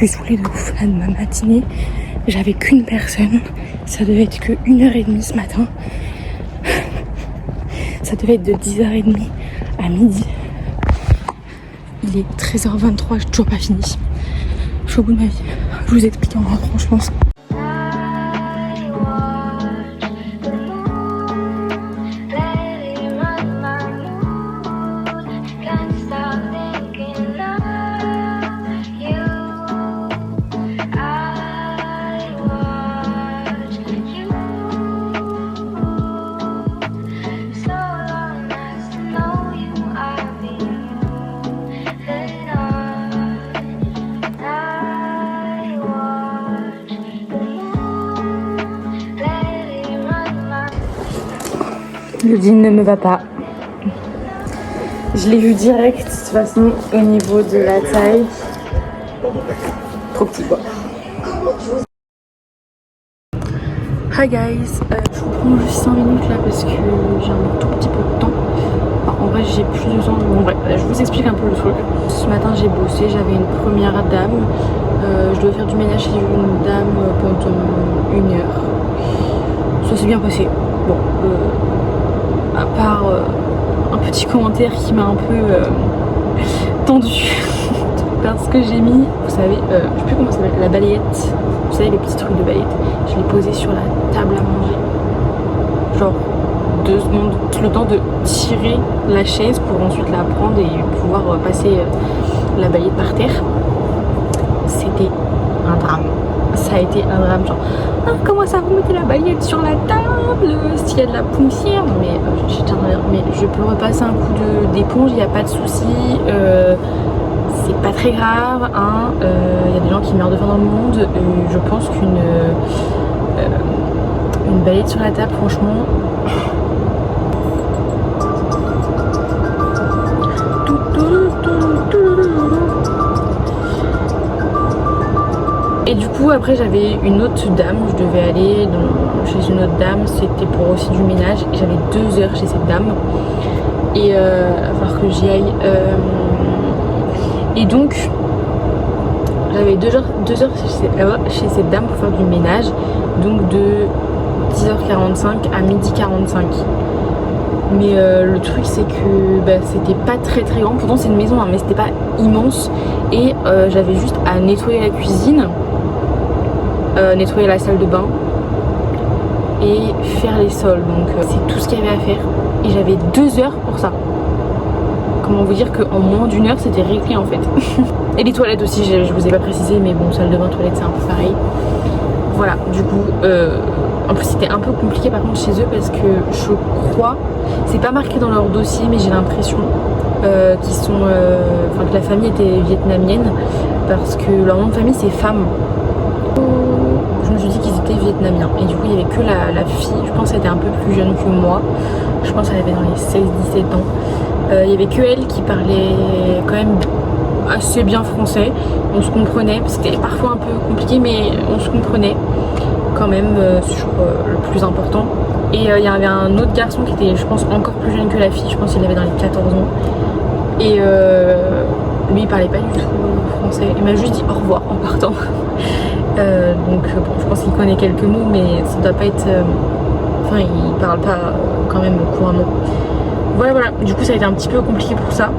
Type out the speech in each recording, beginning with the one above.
suis saoulée de ouf là de ma matinée. J'avais qu'une personne. Ça devait être que 1h30 ce matin. Ça devait être de 10h30 à midi. Il est 13h23, j'ai toujours pas fini. Je suis au bout de ma vie. Je vous explique en rentrant, je pense. Le jean ne me va pas. Je l'ai vu direct, de toute façon, au niveau de la taille. Trop petit quoi. Hi guys, je vous prends juste 5 minutes là parce que j'ai un tout petit peu de temps. Enfin, en vrai j'ai plus de temps. Bon bref, je vous explique un peu le truc. Ce matin j'ai bossé, j'avais une première dame. Je devais faire du ménage chez une dame pendant 1 heure. Ça s'est bien passé. Bon, à part un petit commentaire qui m'a un peu tendu parce que j'ai mis, vous savez, je sais plus comment ça s'appelle, la balayette, vous savez les petits trucs de balayette, je l'ai posé sur la table à manger, genre 2 secondes, le temps de tirer la chaise pour ensuite la prendre et pouvoir passer la balayette par terre. C'était un drame. Ça a été un drame, genre ah, comment ça vous mettez la balayette sur la table s'il y a de la poussière, mais je peux repasser un coup d'éponge, il n'y a pas de souci, c'est pas très grave, hein. Y a des gens qui meurent de faim dans le monde, je pense qu'une balayette sur la table, franchement. Et du coup après j'avais une autre dame, je devais aller chez une autre dame, c'était pour aussi du ménage et j'avais 2 heures chez cette dame et il va falloir que j'y aille et donc j'avais 2 heures chez cette dame pour faire du ménage, donc de 10h45 à 12h45. Mais le truc c'est que c'était pas très grand, pourtant c'est une maison hein, mais c'était pas immense et j'avais juste à nettoyer la cuisine, nettoyer la salle de bain et faire les sols, donc c'est tout ce qu'il y avait à faire et j'avais 2 heures pour ça. Comment vous dire qu'en moins d'1 heure c'était réglé en fait. Et les toilettes aussi, je vous ai pas précisé, mais bon, salle de bain, toilette c'est un peu pareil. Voilà, du coup en plus c'était un peu compliqué par contre chez eux parce que je crois, c'est pas marqué dans leur dossier mais j'ai l'impression qu'ils sont, que la famille était vietnamienne parce que leur nom de famille c'est Pham. Je me suis dit qu'ils étaient vietnamiens et du coup il y avait que la fille, je pense qu'elle était un peu plus jeune que moi, je pense qu'elle avait dans les 16-17 ans. Il y avait que elle qui parlait quand même assez bien français, on se comprenait, c'était parfois un peu compliqué mais on se comprenait quand même sur le plus important. Et il y avait un autre garçon qui était je pense encore plus jeune que la fille, je pense qu'il avait dans les 14 ans et lui il parlait pas du tout français, il m'a juste dit au revoir en partant. Donc bon, je pense qu'il connaît quelques mots mais ça doit pas être il parle pas quand même couramment. Voilà, du coup ça a été un petit peu compliqué pour ça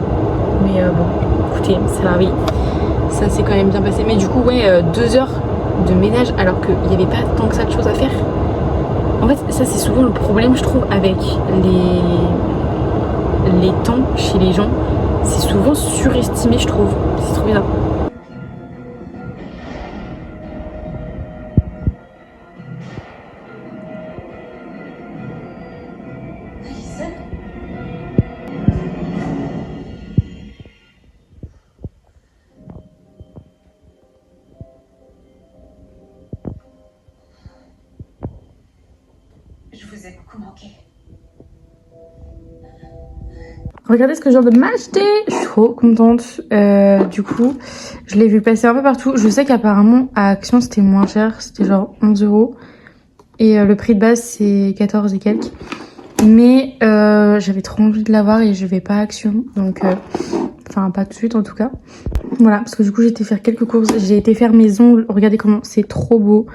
mais bon écoutez, c'est la vie, ça s'est quand même bien passé. Mais du coup 2 heures de ménage alors qu'il n'y avait pas tant que ça de choses à faire. En fait ça c'est souvent le problème je trouve avec les temps chez les gens, c'est souvent surestimé je trouve, c'est trop bizarre. Je vous ai beaucoup manqué. Regardez ce que je viens de m'acheter. Je suis trop contente. Du coup, je l'ai vu passer un peu partout. Je sais qu'apparemment à Action c'était moins cher, c'était genre 11 €. Et le prix de base c'est 14 et quelques. Mais j'avais trop envie de l'avoir et je vais pas à Action. Donc enfin pas tout de suite en tout cas. Voilà, parce que du coup j'ai été faire quelques courses, j'ai été faire mes ongles, regardez comment c'est trop beau.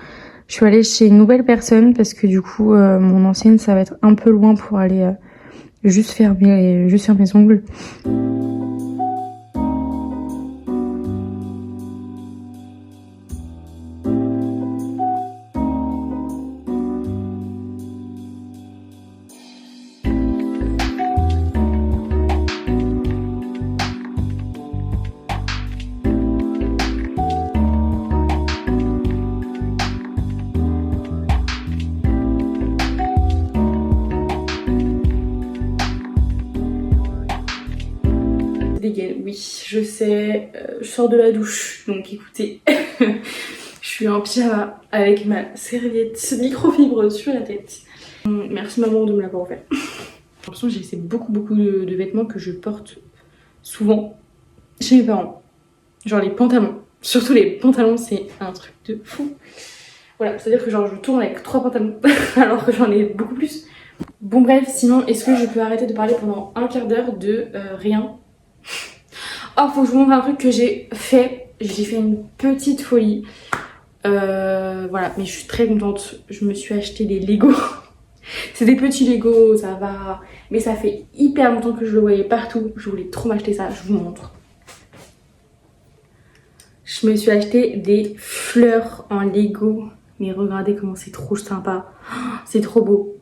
Je suis allée chez une nouvelle personne parce que du coup mon ancienne ça va être un peu loin pour aller juste faire mes ongles. Dégaine, oui, je sais, je sors de la douche, donc écoutez, je suis en pyjama avec ma serviette microfibre sur la tête. Merci maman de me l'avoir offert. J'ai l'impression que j'ai beaucoup de vêtements que je porte souvent chez mes parents. Genre les pantalons, surtout les pantalons, c'est un truc de fou. Voilà, c'est à dire que genre je tourne avec 3 pantalons alors que j'en ai beaucoup plus. Bon bref, sinon est-ce que je peux arrêter de parler pendant un quart d'heure de rien? Oh, faut que je vous montre un truc que j'ai fait. J'ai fait une petite folie. Voilà, mais je suis très contente. Je me suis acheté des Lego. C'est des petits Lego, ça va. Mais ça fait hyper longtemps que je le voyais partout. Je voulais trop m'acheter ça, je vous montre. Je me suis acheté des fleurs en Lego. Mais regardez comment c'est trop sympa. C'est trop beau.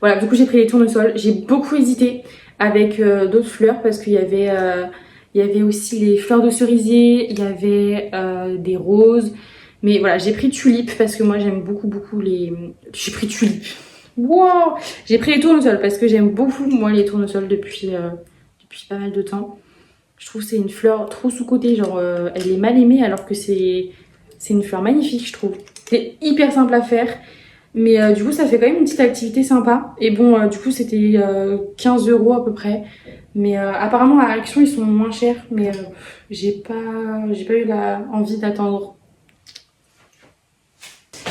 Voilà, du coup j'ai pris les tournesols. J'ai beaucoup hésité avec d'autres fleurs parce qu'il y avait aussi les fleurs de cerisier, il y avait des roses. Mais voilà, j'ai pris tulipe parce que moi j'aime beaucoup les... J'ai pris tulipe. Wow. J'ai pris les tournesols parce que j'aime beaucoup moi les tournesols depuis pas mal de temps. Je trouve que c'est une fleur trop sous-cotée, genre elle est mal aimée alors que c'est une fleur magnifique je trouve. C'est hyper simple à faire. Mais du coup ça fait quand même une petite activité sympa. Et bon du coup c'était 15 € à peu près. Mais apparemment à Action ils sont moins chers. Mais j'ai pas eu envie d'attendre.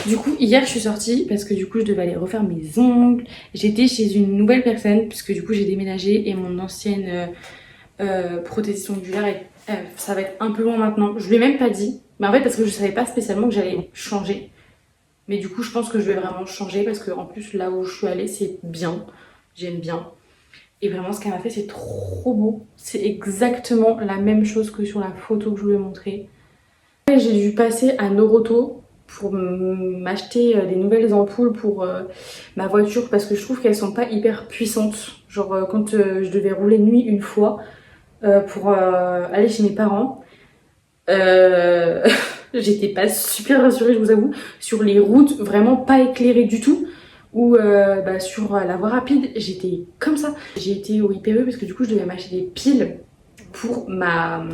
Du coup hier je suis sortie parce que du coup je devais aller refaire mes ongles. J'étais chez une nouvelle personne puisque du coup j'ai déménagé et mon ancienne prothésiste ongulaire ça va être un peu loin maintenant. Je lui ai même pas dit. Mais en fait parce que je savais pas spécialement que j'allais changer. Mais du coup je pense que je vais vraiment changer parce que en plus là où je suis allée c'est bien. J'aime bien. Et vraiment ce qu'elle m'a fait c'est trop beau. C'est exactement la même chose que sur la photo que je vous ai montrée. J'ai dû passer à Noroto pour m'acheter des nouvelles ampoules pour ma voiture parce que je trouve qu'elles sont pas hyper puissantes. Genre quand je devais rouler nuit une fois pour aller chez mes parents, j'étais pas super rassurée je vous avoue, sur les routes vraiment pas éclairées du tout. Ou sur la voie rapide j'étais comme ça. J'ai été au IPE parce que du coup je devais m'acheter des piles pour ma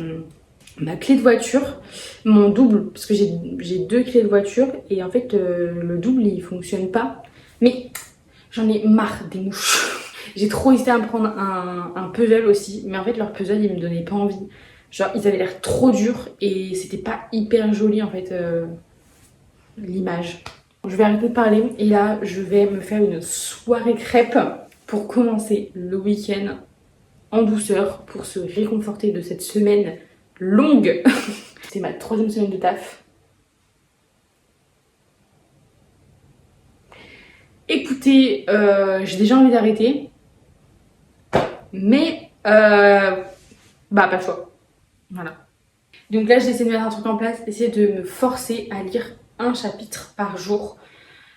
clé de voiture, mon double, parce que j'ai 2 clés de voiture et en fait le double il fonctionne pas. Mais j'en ai marre des mouches. J'ai trop hésité à me prendre un puzzle aussi, mais en fait leur puzzle il me donnait pas envie. Genre ils avaient l'air trop durs et c'était pas hyper joli en fait l'image. Je vais arrêter de parler et là je vais me faire une soirée crêpes pour commencer le week-end en douceur pour se réconforter de cette semaine longue. C'est ma 3e semaine de taf. Écoutez, j'ai déjà envie d'arrêter. Mais pas le choix. Voilà. Donc là j'essaie de mettre un truc en place, essayer de me forcer à lire un chapitre par jour.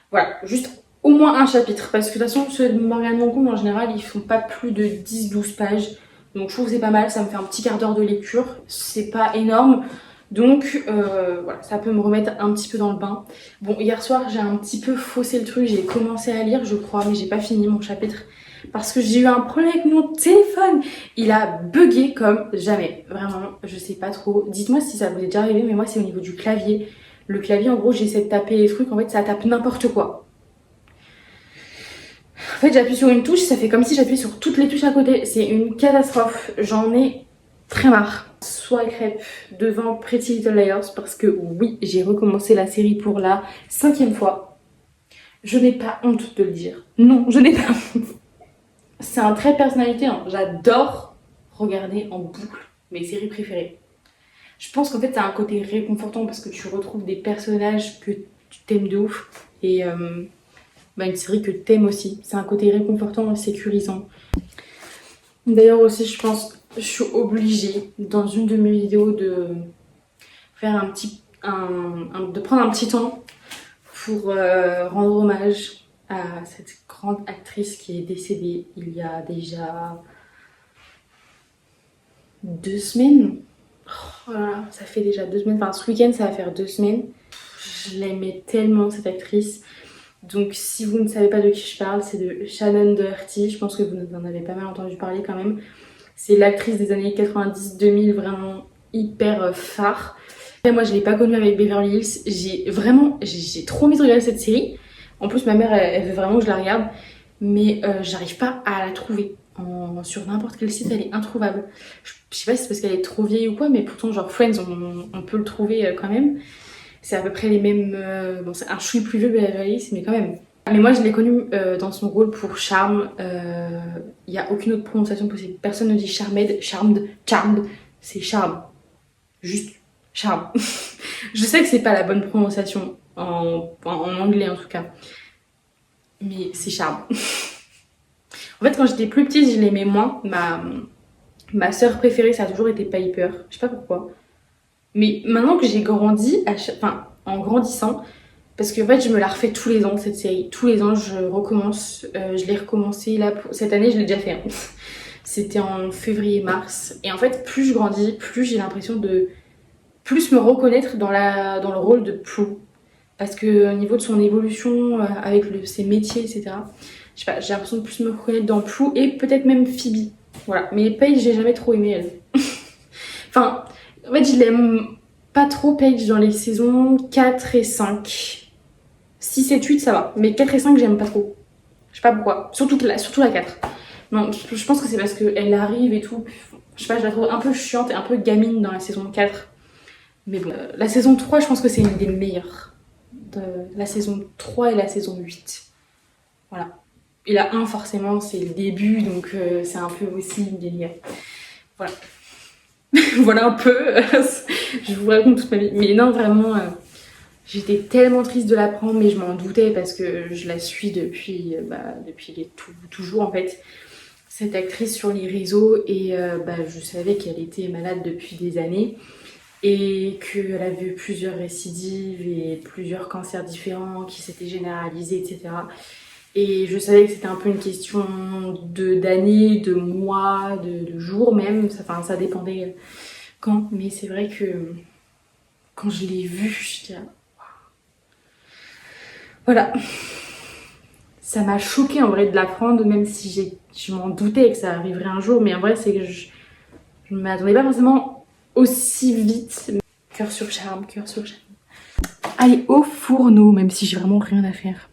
Voilà, juste au moins un chapitre. Parce que de toute façon ceux de Morgane Moncombe en général ils font pas plus de 10-12 pages. Donc je trouve que c'est pas mal, ça me fait un petit quart d'heure de lecture, c'est pas énorme. Donc voilà, ça peut me remettre un petit peu dans le bain. Bon, hier soir j'ai un petit peu faussé le truc, j'ai commencé à lire je crois, mais j'ai pas fini mon chapitre. Parce que j'ai eu un problème avec mon téléphone. Il a bugué comme jamais, vraiment, je sais pas trop. Dites-moi si ça vous est déjà arrivé, mais moi c'est au niveau du clavier. Le clavier en gros j'essaie de taper les trucs, en fait ça tape n'importe quoi. En fait j'appuie sur une touche, ça fait comme si j'appuyais sur toutes les touches à côté. C'est une catastrophe, j'en ai très marre. Soirée crêpe devant Pretty Little Liars parce que oui, j'ai recommencé la série pour la 5e fois. Je n'ai pas honte de le dire. Non, je n'ai pas honte. C'est un trait de personnalité, hein. J'adore regarder en boucle mes séries préférées. Je pense qu'en fait, ça a un côté réconfortant parce que tu retrouves des personnages que tu t'aimes de ouf. Et une série que t'aimes aussi. C'est un côté réconfortant et sécurisant. D'ailleurs aussi, je pense, je suis obligée dans une de mes vidéos de faire de prendre un petit temps pour rendre hommage à cette grande actrice qui est décédée il y a déjà 2 semaines. Oh là là, ça fait déjà 2 semaines. Enfin, ce week-end, ça va faire 2 semaines. Je l'aimais tellement, cette actrice. Donc, si vous ne savez pas de qui je parle, c'est de Shannon Doherty. Je pense que vous en avez pas mal entendu parler quand même. C'est l'actrice des années 90-2000, vraiment hyper phare. Et moi, je l'ai pas connue avec Beverly Hills. J'ai trop envie de regarder cette série. En plus, ma mère, elle veut vraiment que je la regarde. Mais j'arrive pas à la trouver. Sur n'importe quel site, elle est introuvable. Je sais pas si c'est parce qu'elle est trop vieille ou quoi, mais pourtant, genre Friends, on peut le trouver quand même. C'est à peu près les mêmes. Bon, c'est un chouï plus vieux Beverly Hills, mais quand même. Mais moi, je l'ai connue dans son rôle pour Charm. Il n'y a aucune autre prononciation possible. Personne ne dit Charmed, Charmed. C'est Charm. Juste Charm. Je sais que c'est pas la bonne prononciation en anglais en tout cas. Mais c'est Charm. En fait, quand j'étais plus petite, je l'aimais moins. Ma sœur préférée, ça a toujours été Piper. Je sais pas pourquoi. Mais maintenant que j'ai grandi, en grandissant, parce que en fait je me la refais tous les ans cette série. Tous les ans je recommence. Je l'ai recommencé là, cette année je l'ai déjà fait. Hein. C'était en février-mars. Et en fait plus je grandis, plus j'ai l'impression de plus me reconnaître dans le rôle de Prue. Parce que au niveau de son évolution avec ses métiers, etc. Je sais pas, j'ai l'impression de plus me reconnaître dans Prue et peut-être même Phoebe. Voilà. Mais Paige, j'ai jamais trop aimé elle. Enfin... En fait, je l'aime pas trop, Paige, dans les saisons 4 et 5. 6 et 8, ça va. Mais 4 et 5, j'aime pas trop. Je sais pas pourquoi. Surtout la 4. Non, je pense que c'est parce qu'elle arrive et tout. Je sais pas, je la trouve un peu chiante et un peu gamine dans la saison 4. Mais bon, la saison 3, je pense que c'est une des meilleures. La saison 3 et la saison 8. Voilà. Et la 1, forcément, c'est le début, donc c'est un peu aussi une délire. Voilà. Voilà un peu, je vous raconte toute ma vie. Mais non, vraiment, j'étais tellement triste de l'apprendre, mais je m'en doutais parce que je la suis depuis toujours en fait, cette actrice sur les réseaux. Et je savais qu'elle était malade depuis des années et qu'elle avait eu plusieurs récidives et plusieurs cancers différents qui s'étaient généralisés, etc. Et je savais que c'était un peu une question d'années, de mois, de jours même. Ça dépendait quand. Mais c'est vrai que quand je l'ai vue, je dis voilà. Ça m'a choquée en vrai de l'apprendre, même si je m'en doutais que ça arriverait un jour. Mais en vrai, c'est que je ne m'attendais pas forcément aussi vite. Cœur sur charme, cœur sur charme. Allez, au fourneau, même si j'ai vraiment rien à faire.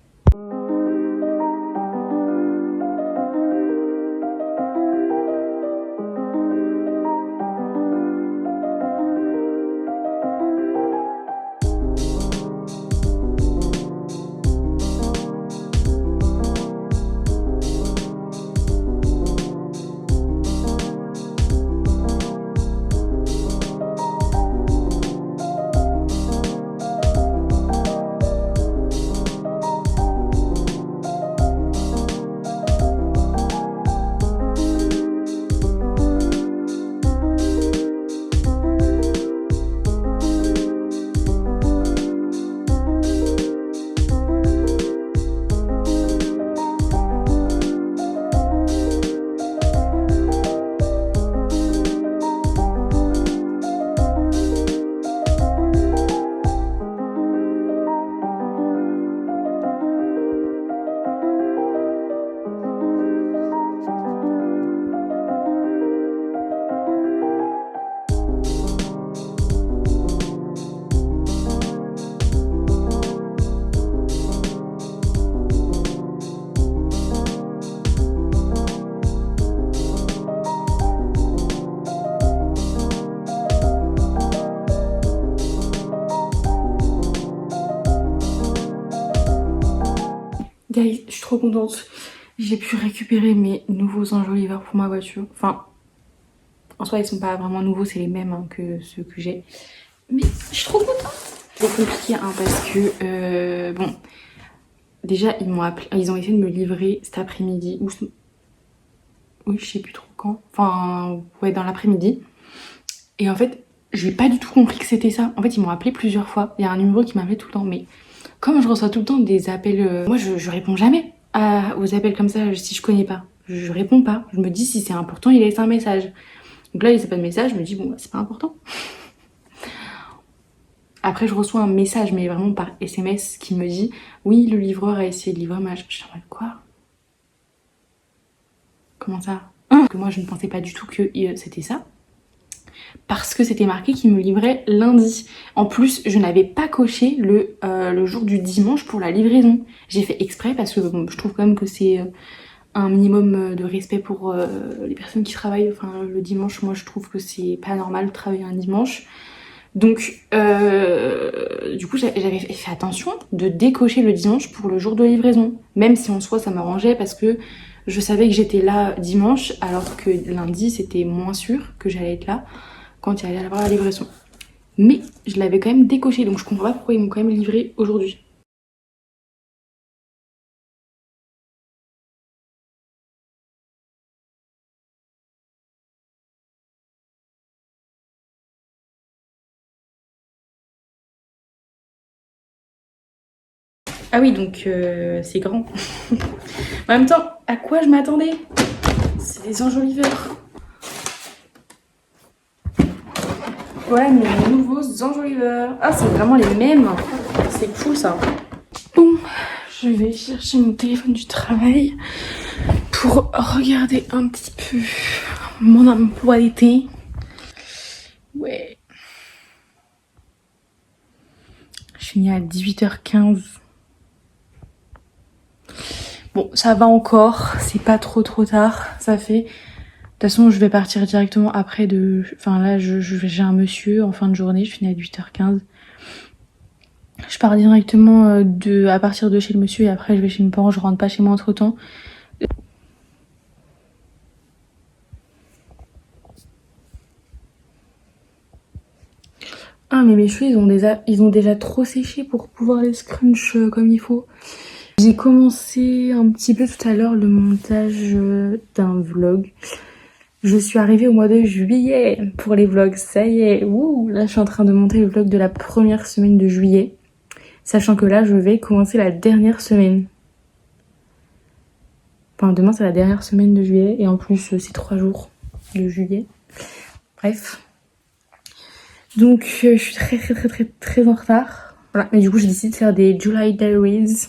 Guys, je suis trop contente. J'ai pu récupérer mes nouveaux enjoliveurs pour ma voiture. Enfin, En soi, ils sont pas vraiment nouveaux, c'est les mêmes hein, que ceux que j'ai. Mais je suis trop contente. C'est compliqué hein, parce que bon, déjà ils m'ont appelé, ils ont essayé de me livrer cet après-midi ou oui, je sais plus trop quand. Enfin, ouais, dans l'après-midi. Et en fait, j'ai pas du tout compris que c'était ça. En fait, ils m'ont appelé plusieurs fois. Il y a un numéro qui m'appelait tout le temps, mais comme je reçois tout le temps des appels, moi je réponds jamais aux appels comme ça si je connais pas. Je réponds pas. Je me dis si c'est important, il laisse un message. Donc là, il laisse pas de message, je me dis bon, bah, c'est pas important. Après, je reçois un message, mais vraiment par SMS, qui me dit oui, le livreur a essayé de livrer ma. Je suis en mode quoi? Comment ça? Que moi, je ne pensais pas du tout que c'était ça. Parce que c'était marqué qu'il me livrait lundi. En plus, je n'avais pas coché le jour du dimanche pour la livraison. J'ai fait exprès parce que bon, je trouve quand même que c'est un minimum de respect pour les personnes qui travaillent. Enfin, le dimanche, moi je trouve que c'est pas normal de travailler un dimanche. Donc, du coup, j'avais fait attention de décocher le dimanche pour le jour de livraison. Même si en soi ça m'arrangeait parce que je savais que j'étais là dimanche, alors que lundi c'était moins sûr que j'allais être là quand il allait avoir la livraison. Mais je l'avais quand même décoché, donc je comprends pas pourquoi ils m'ont quand même livré aujourd'hui. Ah oui, donc c'est grand. En même temps, à quoi je m'attendais? C'est des enjoliveurs. Ouais, mes nouveaux enjoliveurs. Ah, c'est vraiment les mêmes. C'est cool ça. Bon, je vais chercher mon téléphone du travail pour regarder un petit peu mon emploi d'été. Ouais. Je finis à 18h15. Bon, ça va encore, c'est pas trop tard, ça fait. De toute façon, je vais partir directement après de... Enfin là, j'ai un monsieur en fin de journée, je finis à 8h15. Je pars directement à partir de chez le monsieur et après je vais chez mes parents, je rentre pas chez moi entre temps. Ah mais mes cheveux ils ont déjà trop séché pour pouvoir les scrunch comme il faut. J'ai commencé un petit peu tout à l'heure le montage d'un vlog. Je suis arrivée au mois de juillet pour les vlogs, ça y est. Ouh, là je suis en train de monter le vlog de la première semaine de juillet. Sachant que là je vais commencer la dernière semaine. Enfin demain c'est la dernière semaine de juillet et en plus c'est 3 jours de juillet. Bref. Donc je suis très en retard. Voilà, mais du coup j'ai décidé de faire des July Diaries.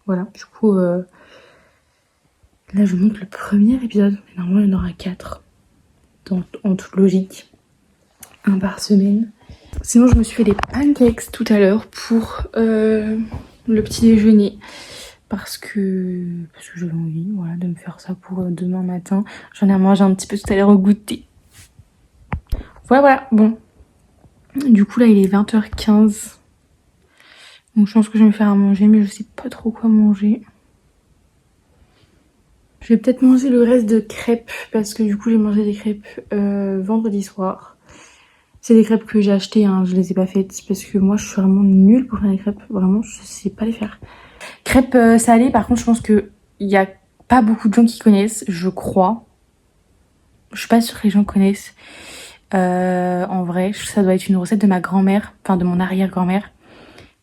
Voilà, du coup là je monte le premier épisode. Mais normalement il y en aura 4. En toute logique. Un par semaine. Sinon je me suis fait des pancakes tout à l'heure pour le petit déjeuner. Parce que j'avais envie voilà, de me faire ça pour demain matin. J'en ai mangé un petit peu tout à l'heure au goûter. Voilà, bon. Du coup là il est 20h15. Donc je pense que je vais me faire à manger mais je sais pas trop quoi manger. Je vais peut-être manger le reste de crêpes parce que du coup j'ai mangé des crêpes vendredi soir. C'est des crêpes que j'ai achetées, hein, je les ai pas faites parce que moi je suis vraiment nulle pour faire des crêpes. Vraiment je sais pas les faire. Crêpes salées par contre je pense que il y a pas beaucoup de gens qui connaissent, je crois. Je suis pas sûre que les gens connaissent. En vrai, ça doit être une recette de ma grand-mère, enfin de mon arrière-grand-mère,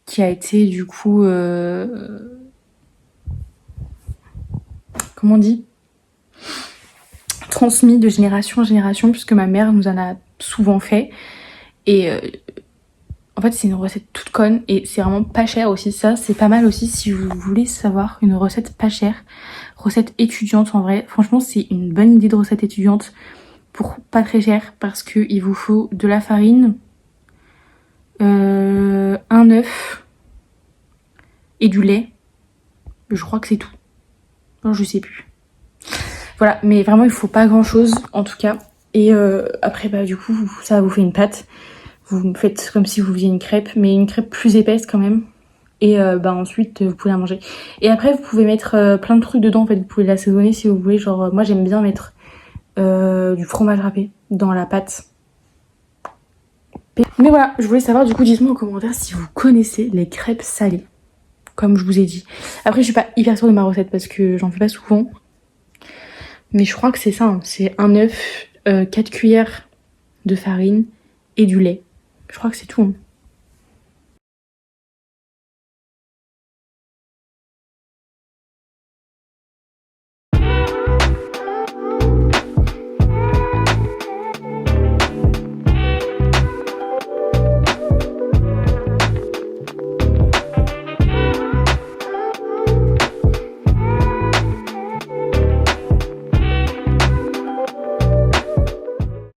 qui a été du coup... comment on dit, transmis de génération en génération puisque ma mère nous en a souvent fait et en fait c'est une recette toute conne et c'est vraiment pas cher aussi. Ça c'est pas mal aussi si vous voulez savoir une recette pas chère, recette étudiante. En vrai franchement c'est une bonne idée de recette étudiante pour pas très cher parce que il vous faut de la farine, un œuf et du lait. Je crois que c'est tout. Non, je sais plus. Voilà, mais vraiment il faut pas grand chose en tout cas. Et après bah du coup ça vous fait une pâte. Vous faites comme si vous faisiez une crêpe, mais une crêpe plus épaisse quand même. Et bah ensuite vous pouvez la manger. Et après vous pouvez mettre plein de trucs dedans en fait. Vous pouvez l'assaisonner si vous voulez. Genre moi j'aime bien mettre du fromage râpé dans la pâte. Mais voilà, je voulais savoir du coup, dites-moi en commentaire si vous connaissez les crêpes salées, comme je vous ai dit. Après, je suis pas hyper sûre de ma recette parce que j'en fais pas souvent. Mais je crois que c'est ça, hein. C'est un œuf, 4 cuillères de farine et du lait. Je crois que c'est tout. Hein.